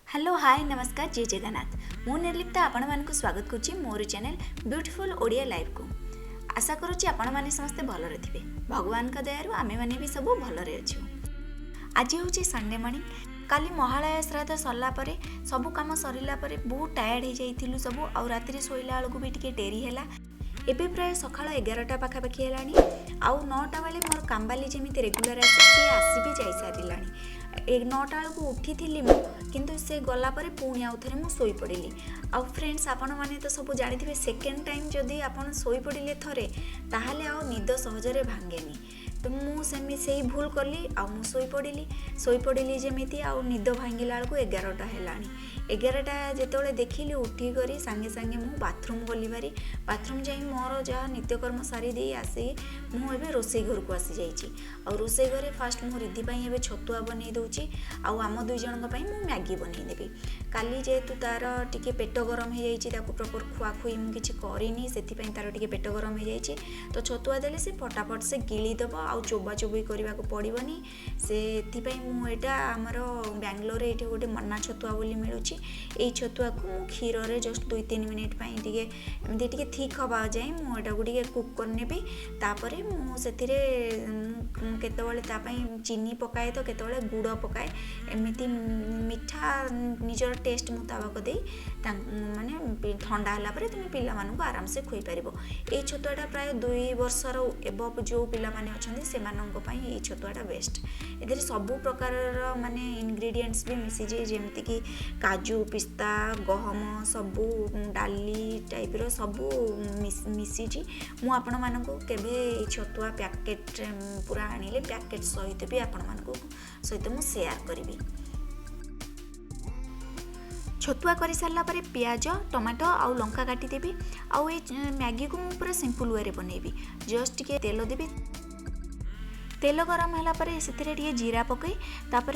Hello hi नमस्कार जय जगन्नाथ मु निर्लिप्ता आपण मानक स्वागत करुच्ची मोर चैनल ब्यूटीफुल ओडिया लाइव को। आशा करुच्ची आपण माने समस्ते भलरे थिबे। भगवान का दयारु आमे माने भी सब भलरे अछु। आज होची संडे मॉर्निंग। काली महालय श्राद्ध सरला परे सब काम सरिला परे बहुत टायर्ड हो जाइथिलु सब आ राति सोइला बेलू भी टिके डेरी हैला। एबे प्राय सकाळ 11टा पाखापाखि हेलानी आउ 9टा बेले मोर कामबाली जेमिति रेगुलर आसी भी जाई सारिलानी। 9टा बेलू उठी थी मु किंतु से गला परे पुणी आउ थे मुझे शोई पड़ी। आउ फ्रेंड्स आपण मैंने तो सब जानी सेकेंड टाइम जदि आपन शोई पड़े थे ताहले आउ निद सहजरे भांगेनी। तो मुझे से भूल कली आउ शोई पड़ी जमी आउ निद भांगिला बेलू 11टा है। 11टा जिते देखिली उठी कर सांगे सांगे मु बाथरूम गली बारी बाथरूम जाई मोर जहाँ नित्यकर्म सारी दे आसी मुझे रोसई घर को आसी जाइए। आ रोसई घरे फास्ट मो रिद्धि एवं छतुआ बन दूची आम दुई जन मु मैगी बनईदेवी। काली जेहेतु तार टिके पेट गरम हो जाइए प्रॉपर खुआखुई मुझे करनी से तार टिके पेट गरम हो जाइए। तो छतुआ देले से फटाफट से गिलीदेव आउ चोबा चोबई करने को पड़ोनी से मुझा आमर बांग्लोर ये गोटे मन्ना छतुआ बोली मिलूँ। यही छतुआ को मु क्षीर रे जस्ट 2-3 मिनिट टिके थिक हवा जाए मुझे कुक करनेबी। तापर मुझे केतबले चीनी पकाए तो केतबले गुड़ पकाए एमती मिठा निजर टेस्ट मुताबक दे माने ठंडा होला परे तुम पिला मानू आराम से खुई पारिबो। ए छतुआटा प्राय 2 वर्षर एबव जो पिला माने अछंती सेमानंक पई ए छतुआटा बेस्ट। एदरे सब प्रकार माने इंग्रेडिएंट्स भी मिसी जे जेमति कि काजू पिस्ता गहम सबू डाली टाइप रो सबू मिसी मु आपण मानकु केबे छतुआ पैकेट पूरा आनिले पैकेट सहित भी आपण मानकु सहित मु शेयर करिवि। छतुआ कर सारा पर पियाज टमाटो आउ लंका काटिदेवी आउ ये मैगी को मु पूरा सिंपल वे बनैबी। जस्ट टिके तेल देवी तेल गरम है से जीरा पकई तापर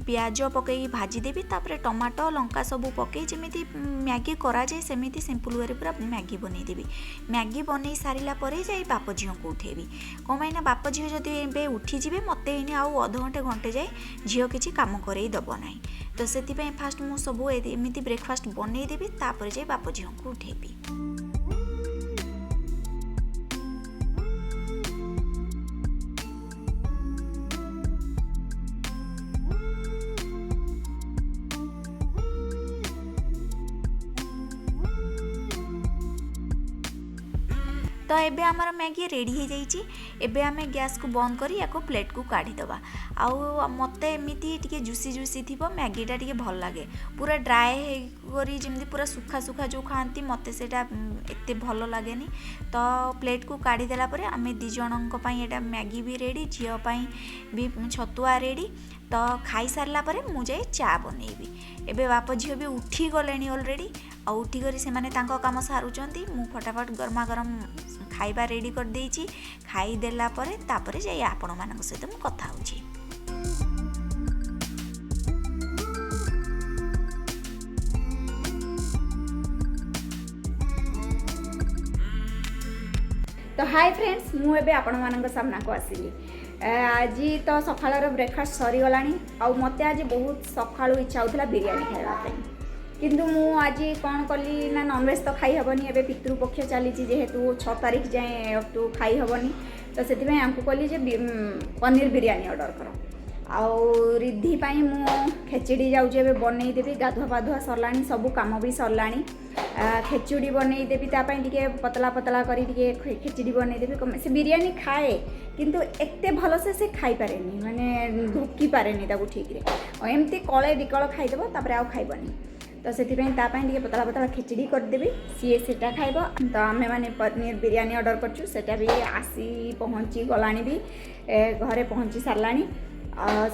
पियाज पकई भाजीदेवी तापर टमाटो लंका सबू पकई जमी मैगी करा जाए सेमिति सिंपल वे पूरा मैगी बनईदेवी। मैगी बनई सारा पर जाई बाप झील को उठेबी कमाई बाप झील जदि ए उठीजे मत आउ अध घंटे घंटे जाए झील किसी कम करई दब ना। तो से फास्ट मु सब एमती ब्रेकफास्ट बनईदेवी तापर जाए बाप झील को उठेबी। तो एबे आमर मैगी रेडी हो जाइए। एबे आमे गैस को बंद करी या प्लेट को काढ़ीदबा। आउ मते एमती टिके जुसी जुसी थी मैगीटा टिके भल लगे पूरा ड्राए करी जमी पूरा सुखा सुखा जो खाती मते सेटा एते भल लगे। तो प्लेट को काढ़ीदेला परे आमे दी जनक एटा मैगी भी रेडी झील भी छतुआ रेडी। तो खाई सारला परे मु जाए चा बनईबी। एबे बाप झील भी उठी गले ऑलरेडी आ उठी करी से माने तांको काम सारुचंती मु फटाफट गरमा गरम खाइबा रेडी कर देइची। खाई देला परे तापरे जाई आपण मानक सहित मु कथा होची। तो हाय फ्रेंड्स मु एबे आपण मानक सामना को आसिली। आज तो सकाळर ब्रेकफास्ट सरी गलानी आ मते आज बहुत सकाळु इच्छा होतला बिरयानी खाइबा पई किंतु मु आज कौन कली ना नॉनवेज तो खाई हेबनी। एबे पितृपक्ष चली जेहेतु 6 तारीख जाए अप टू खाई हेबनी। तो से आमको कहली जे पनीर बिरयानी ऑर्डर कर आउ रिद्धि पाई मु खेचड़ी जाऊँ एबे बनई देवी। गाधुआ पाधुआ सरलाणी सबू काम भी सरलाणी। खेचुड़ी बनई देवी तापाई टिके पतला पतला करी टिके खेचड़ी बनई देवी। से बिरयानी खाए किंतु एते भल से खाई पारेनी माने ढोकी पारेनी ताकू ठीक रे एमती कले दिकल खाईदेव तापर आउ खाइबनी। तो से टिके पतला पतला खिचड़ी करदेवी सी सेटा खाइब। तो आमे माने पनीर बिरयानी ऑर्डर करछु सेटा भी आसी पहुँची गलानी भी घरे पहुँची सारलानी।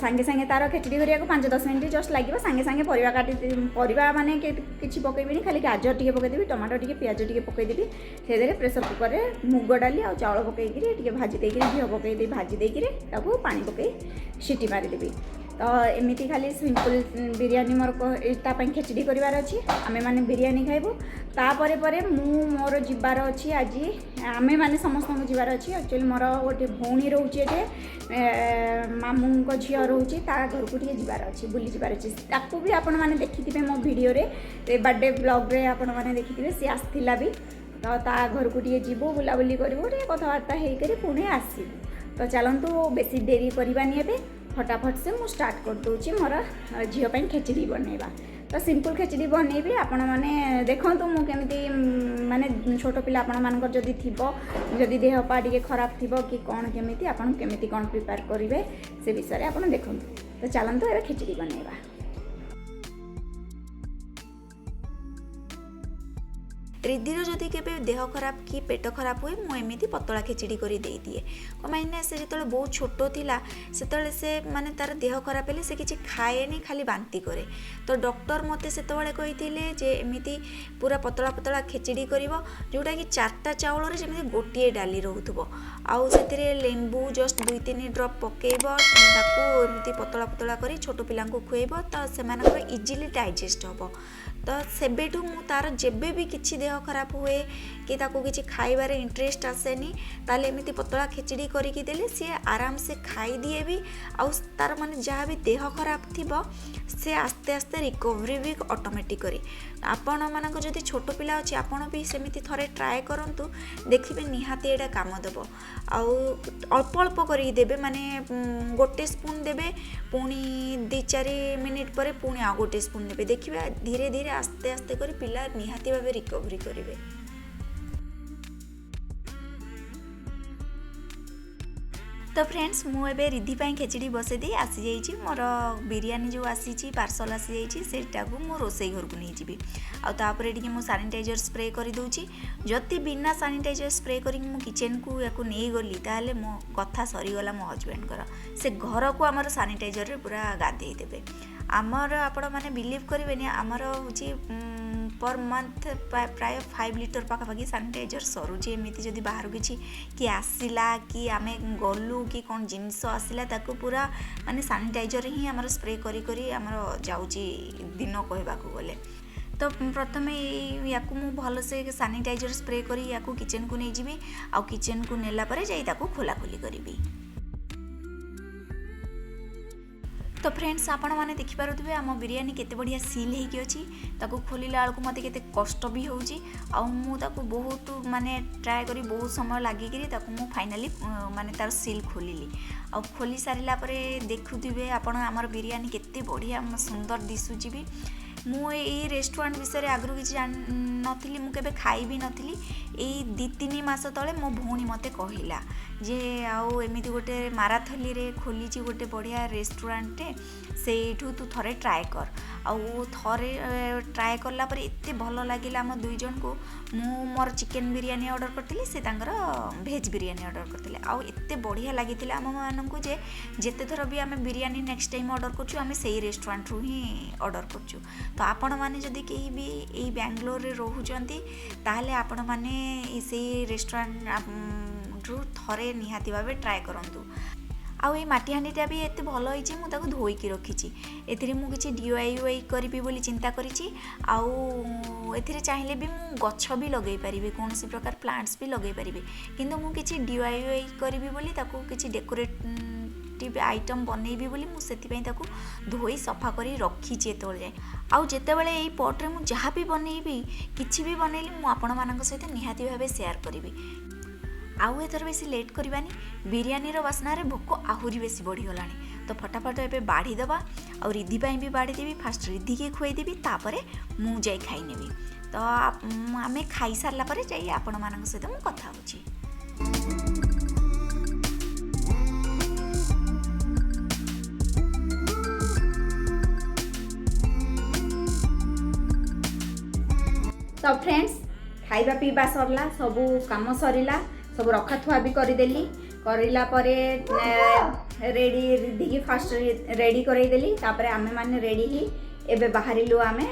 सांगे सांगे तार खिचड़ी करिया को 5-10 मिनट जस्ट लगे। सांगे सांगे परिवा काटी परिवा माने किछि पकईबिनी खाली गाजर टिके पकईदेवी टमाटो टिके पियाज टिके पकईदेवी से प्रेसर कुकर रे मुग डाली आ चाउल पकईकरी टिके भाजी देकरी घी पकईदेवी भाजी देकरी ताको पानी पकई सीटी मारिदेवी। तो एमती खाली सिंपल बिरयानी मोर खेचड़ी करार अच्छी आमे मैंने बिरयानी खाइबू तापर पर मोर जीवार अच्छी आज आमे मैंने समस्त जीवार अच्छी एक्चुअली मोर गोटे भौणी रोचे मामू झील रोचे घर को जीवार अच्छी बुली जीवार अच्छी ताकू भी आपण मैंने देखी मो भिडियो बर्थडे ब्लॉग आपण मैंने देखी सी आसला भी तो ता घर को जीवु बुलाबुली करूँ कथबार्ता होकर पुणी आसबू तो चलतु बेसी देरी करवानी ए फटाफट से मुझे स्टार्ट कर दूची मोर झील खेचड़ी बनैबा तो सिंपल खेचड़ी बनैबी आपण मैंने देखूँ मुझे माने छोट पिला आपण मानकर जदि थिबो जदि देह पा टिके खराब थिबो कि कौन केमिति आपण केमिति कौन प्रिपेयर करेंगे से विषय आपण देखूँ तो चलतु ए खेचड़ी बनैबा। रिद्धिर जदि केबे देह खराब कि पेट खराब हुए मुझे पतला खेचड़ी कर दे दिए कहीं से जो बहुत छोट थिला से माने तार देह खराब हेले से किसी खाएनी खाली बांती करे तो डॉक्टर मते से कही जे एमती पूरा पतला पतला खेचड़ी कर जोटा कि 4टा चाउल जमी गोटे डाली रोथुब आउ से लेंबू जस्ट 2-3 ड्रप पकेब एमती पतला पतला कर छोट पिला खुएब तो से इजिली डाइजेस्ट हम तो सेबेठू मु तार जेबे भी किसी देह खराब हुए कि ताको किसी खाइबारे इंटरेस्ट आसेनी ताले एमती पतला खेचड़ी करिकी देले सी आराम से खाई दिए भी आउ तार माने जहाँ भी देह खराब थिबो से आस्ते आस्ते रिकवरी भी ऑटोमेटिकली आपण मानक जदि छोट पिला अच्छी आपण भी सेमिति थरे ट्राए करंतु देखिबे निहाती एटा काम देबो आउ अल्प अल्प करी देबे माने गोटे स्पून देबे पुणी 2-4 मिनिट पर पुणी आ गोटे स्पून देबे देखिबे धीरे धीरे आस्ते आस्ते करी पिला निहाती भाबे रिकवरी करिवे। तो फ्रेंड्स मुझे रिद्धि खेचड़ी बसई दे आसी जाइए मोर बिरयानी जो आसी पार्सल आसी जाटा को मो रोसई घर को नहीं जी आउे मु सानिटाइजर स्प्रे कर दूची जदि बिना सानिटाइजर स्प्रे कर किचन को या नहीं गली ताले मो कथा सरीगला मो हजबैंड से घर को आमर सानिटाइजर पूरा गाधे देवे आमर आपण मैंने बिलीव करेंगे आमर हूँ पर मंथ प्राय 5 लिटर पाखापाखि सानिटाइजर सरुची एमती जदि बाहर कि आसला कि आमे गलु कि कौन जिनस आसला ताको पूरा माने सानिटाइजर ही आमर स्प्रे करी करी आमर जाउची दिन कहबाकू गले तो प्रथमे या भल से सानिटाइजर स्प्रे करी या किचन को नहीं जीवी आ किचन को नेला परे जाई ताको खोलाखोली करी। तो फ्रेंड्स आपण मैंने देखिपे आम बिरयानी केते बढ़िया सील होगी अच्छी ताको खोलिला बेलू मत के कष्ट भी होता बहुत माने ट्राए करी बहुत समय लगिकी मु फाइनाली माने तार सील खोलिली आ खोली सारा देखुवे आपण आमर बिरयानी केते बढ़िया सुंदर दिशुची भी मु ये रेस्टोरेंट विषय आगु किसी जान नथी मुझे खाई भी नथी 2-3 मास तले मो भौणी मते कहला जे आउ एमती गोटे माराथली रे खोली गोटे बढ़िया रेस्टोरेंट से तू थरे ट्राए कर आउ थरे ट्राए करला पर एते भल लगिला आम 2 जन को मु मोर चिकेन बिरयानी ऑर्डर करथिली से तांगर भेज बिरयानी ऑर्डर करथिले आउ एते बढ़िया लागिथिला आम माननकु जे जेते थर भी आमे बिरयानी नेक्स्ट टाइम ऑर्डर करछु आमे सेही रेस्टोरेंट रु ही ऑर्डर करछु तो आपण माने जदि केही भी एई बेंगलोर रे रहउचंती ताहले आपण माने सेही रेस्टोरेंट रु थरे निहाती भाबे ट्राए करंतु आउ ये माटी हांडीटा भी एते भल होइछि मु ताको धोइकी रखिछि एथिरे मु किछि DIY करिबि बोली चिंता करिछि आउ एथिरे चाहिले भी मु गछ भी लगै परिबे कोनोसी प्रकार प्लांट्स भी लगै परिबे किंतु मु किछि DIY करिबि बोली ताको किछि डेकोरेटिव आइटम बनैबि बोली मु सेति ताको धोई सफा करी रखिछि एतोल जाय आउ जेते बेले एई पॉट रे मु जहा भी बनैबि किछि भी बनैली मु आपण मानक सहित निहाती भाबे शेयर करिबि आउ एथर बेसी लेट करवानी बिरयानी रो वासना रे भोक आहुरी बेसी बढ़ी गलानी तो फटाफट एबे बाढ़ी दबा और रिद्धि पाई भी बाढ़ी देवी फास्ट रिद्धि के खुई देवी तापरे मु जाई खाई नेबी तो आमे खाई सारला परे जाई आपण मानक सहित मु कथा होची। तो फ्रेंड्स खाइबा पीबा सरला सबू काम सरिला सब रखा थुआ भी करदेली करला परे रेडी रिद्धि की फास्ट रेडी करदेली तापर आमे माने रेडी ही एबे बाहरिलु आमे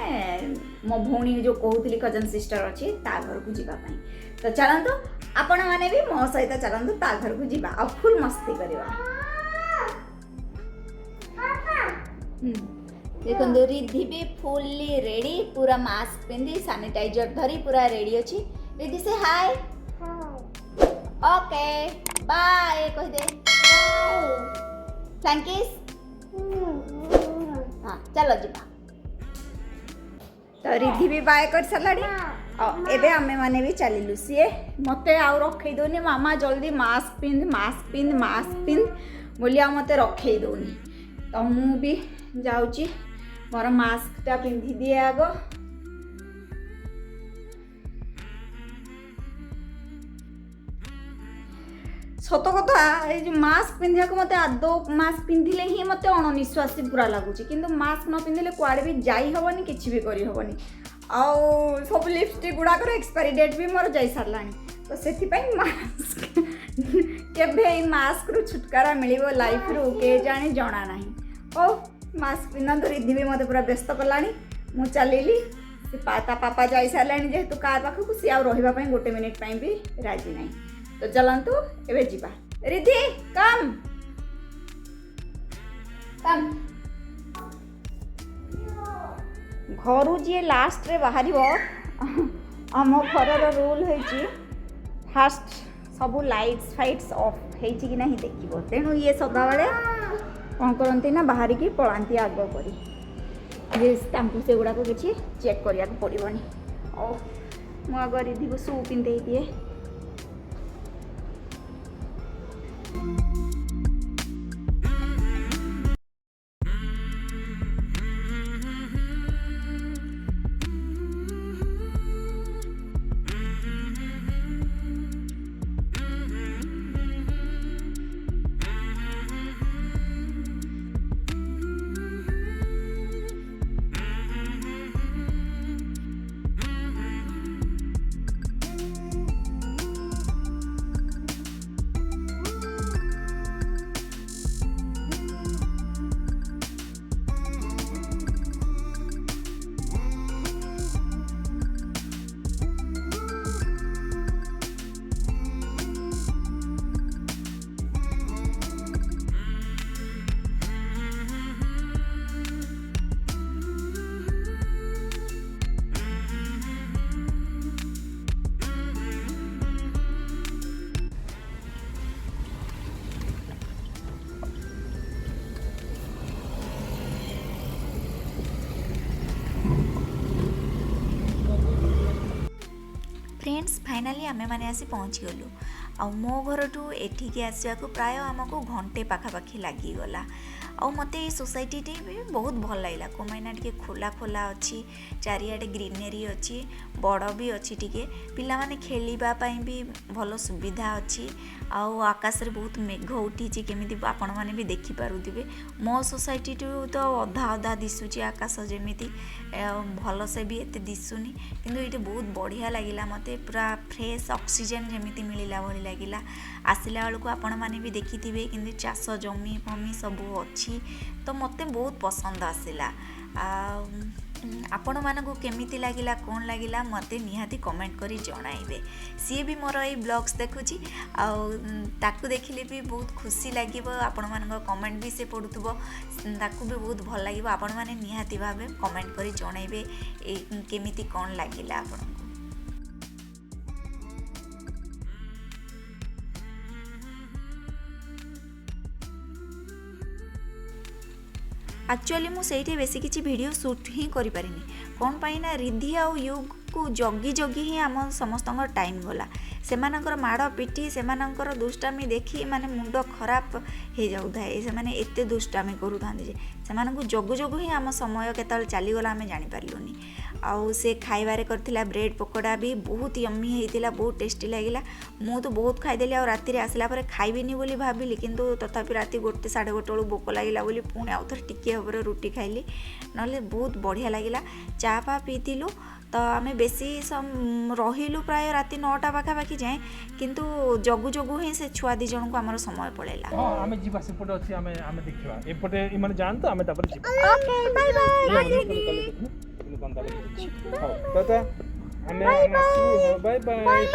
मो भौणी जो कहूली कजन सिस्टर अच्छी ता घर को जीवा पाई तो चलतु आपण माने भी मो सहित चलतु ता घर को जीवा आ फुल मस्ती करवा। देखो रिद्धि भी फुल्ली रेडी पूरा मास्क पिंधि सैनिटाइजर धरी पूरा रेडी अछि रिद्धि से हाय ओके बाय कह दे थैंक यू हां चलो जीवा तो रिद्धि भी बाय कर साराड़ी एबे आमे माने भी चलिलु सीए मते आउ रखै दोनी मामा जल्दी मास्क पिंध बोली आ मते रखै दोनी तो मु भी जाउची मोर मास्क टा पिंधि दिए आगो सत कथा ये मास्क पिंधिया को मते आदो मास्क पिंधिले ही मते अणनिश्वासी पूरा लागुची किंतु मास्क न पिंधिले कुआडे भी जाई हबनी किछि भी करी हबनी आउ सब लिपस्टिक गुडा कर एक्सपायरी डेट भी मोर जाई सारलानी तो सेथि पई मास्क केबे ई मास्क रु छुटकारा मिलिबो लाइफ रु के जाने जणा नाही ओ मास्क पिन्ना तो रिद्धि भी मते पूरा व्यस्त कलानी मु चलिली से पापा जाई सारलानी जेहेतु कार पाखु को सी आ रहिबा पई गोटे मिनिट पई भी राजी नाही तो चलंतु एबे जीवा रिद्धि कम घरू जी लास्ट रे बाहर आम घर रूल है फास्ट सब लाइट्स फाइट्स ऑफ है कि ना देखिए तेणु ये सदा बेले कौन करती ना बाहर की पलांती आग करी से गुड़ाक किसी चेक करा पड़ोनी और मुझ रिद्धि को शू पिंधे दिए फ्रेंड्स फाइनाली आमे माने आसी पहुँची गलु आ मो घर ठू एठिकी आसवा को प्राय आमको घंटे पाखापाखि लगिगला और मत ये सोसाइटी भी बहुत भल लगा कमाइना टे खोला खोला अच्छी चारिआडे ग्रीनरी अच्छी बड़ भी अच्छी टे पिला माने खेलिबा पई भी भल सुविधा अच्छी आउ आकाश रे बहुत मेघ उठी केमिति आपण माने भी देखि पारुथिबे मो सोसाइटी टू तो अधा अधा दिसुची आकाश जेमिति भल से भी एते दिसुनी किंतु ये बहुत बढ़िया लगिला मते पूरा फ्रेश ऑक्सीजन जेमिति मिलिला भली लगिला आसिला बेलू आपण माने भी देखिथिबे किंतु चाष जमी फमी सब अच्छी तो मते बहुत पसंद आसिला आपण मानकु केमिति लागिला कोन लागिला मते निहाती कमेंट करी जणाइबे सी भी मोर ए ब्लॉग्स देखुची आ ताकू देखिले भी बहुत खुशी लागिबो आपण मानक कमेंट भी से पढुथबो ताकू भी बहुत भल लागिबो आपण माने निहाती भाबे कमेंट करी जणाइबे केमिति कोन लागिला आपनको। एक्चुअली मुझे बेसी किसी वीडियो शूट ही करि पारिनी कौन पाई ना रिद्धि आउ युग को जगी जगी ही आम समस्त टाइम गला सेमानकर माड़ पिटी सेमानकर दुष्टामी देखी माने मुंड खराब हो जाए से माने एते दुष्टामी करूँ से जगु जगु ही आम समय केतल चलीगला आम जानीपारूनी आउ से खाइबारे करथिला ब्रेड पकोड़ा भी बहुत यम्मी होइतिला बहुत टेस्टी लागिला मु तो बहुत खाइदेली आ राति रे आसला परे खाइबिनी बोली भाबिली किंतु तथापि राति 1 साढ़े 1 बेलू भोक लागिला बोली पुणी आउ थोड़े टिके हबरे रुटी खाइली नले बहुत बढ़िया लागिला चा पा पीतिलु तो आम बेसी रहिलु प्राय राति 9टा पाखापाखि जाए किंतु जगु जगु ही से छुआ दी जन को आमर समय पड़ेला। हां आमे जीवा से पटे अछि आमे देखिबा एपटे इ माने जान तो आमे तापर जीवा। ओके बाय बाय टाटा आमे बाय बाय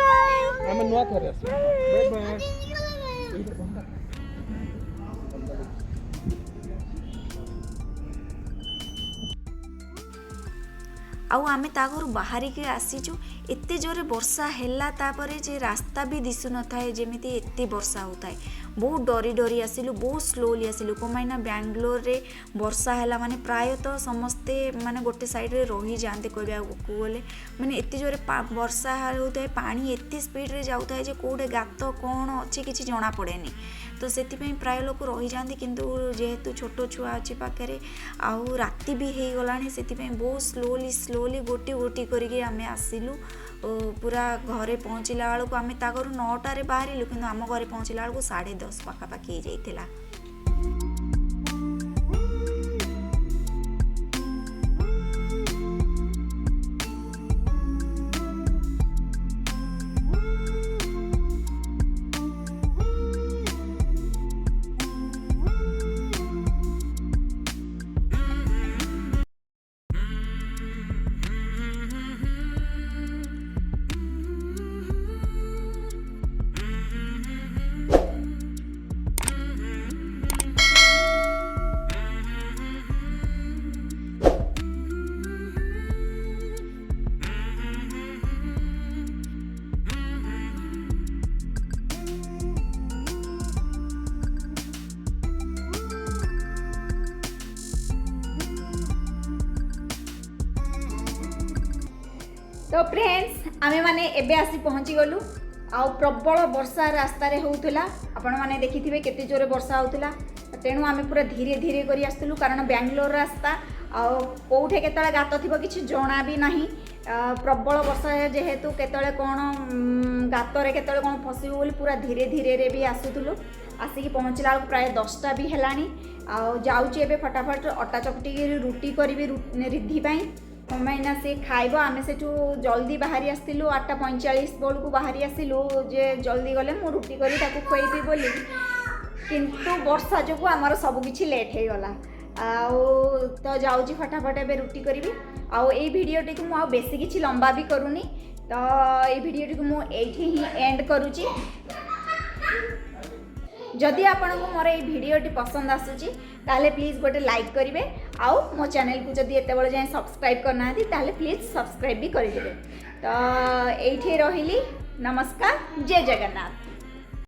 आमे नुआ थरे आसी बाय बाय आउ आमे ता घर बाहर के आसीचु एते जोरे वर्षा हैला तापरे जे रास्ता भी दिसु न थाए जेमिति एते वर्षा होताए बहुत डरी डरी आसिलु बहुत स्लोली आसिलु कमाइना बेंगलोर रे वर्षा हैला माने प्रायतः समस्ते माने गोटे साइड रे रही जाते कहबा को बोले माने एते जोरे वर्षा होताए पानी एते स्पीड रे जाउताए जे कोडे गात कोन अछि किछि जणा पड़ेनी तो सेतिपई प्राय लोक रही जाती किंतु जेहेतु छोट छुआ अच्छे पाखे आउ राति भी हो गलानी सेतिपई बहुत स्लोली गोटी गोटी करके आमे आसिलु पूरा घरे पहुँचला बेलू आम ता घर 9टारे बाहरिलु कि आम घरे पहुँचला बेलू 10:30 पाखापाखि जाइथिला। तो फ्रेंड्स आमे माने एबे आसी पहुँची गलु आउ प्रबल वर्षा रास्ता रे होउथला आपण माने देखिथिबे केते जोरे वर्षा होउथला तेणु आमे पूरा धीरे धीरे करी आस्तलु कारण बेंगलोर रास्ता आउ कोठे केतळे गात थिबो किछि जणा भी नाही प्रबल वर्षा जेहेतु केतळे कोन गात रे केतळे कोन फसिबो बोली पूरा धीरे धीरे रे भी आसुथलु आसिकी पहुँचला प्राय 10टा भी हेलानी आउ जाउची एबे फटाफट अटा चकटी रुटी करबी रिद्धि पई मैना से खाइब आमे सेठू जल्दी बाहरी आसलु 8:45 बेलू बाहरी आसलु जे जल्दी गले मु रुटी करी ताकू खुएबी बोली किंतु वर्षा जो आमर सबकि लेट हो गला आउ तो जाऊँगी फटाफट एबे रुटी करी आउ ए भिडियोटी को मु बेसी किछि लंबा भी करूनी तो ये भिडियोटी को मु एठी ही एंड करूची। जदि आपन को मोर ये भिडियोटी पसंद आसुची ताले प्लीज गोटे लाइक करेंगे आउ मो चैनल को जदि एत बड़े जाए सब्सक्राइब करना ताले प्लीज सब्सक्राइब भी करदेवे। तो ये रही नमस्कार जय जगन्नाथ।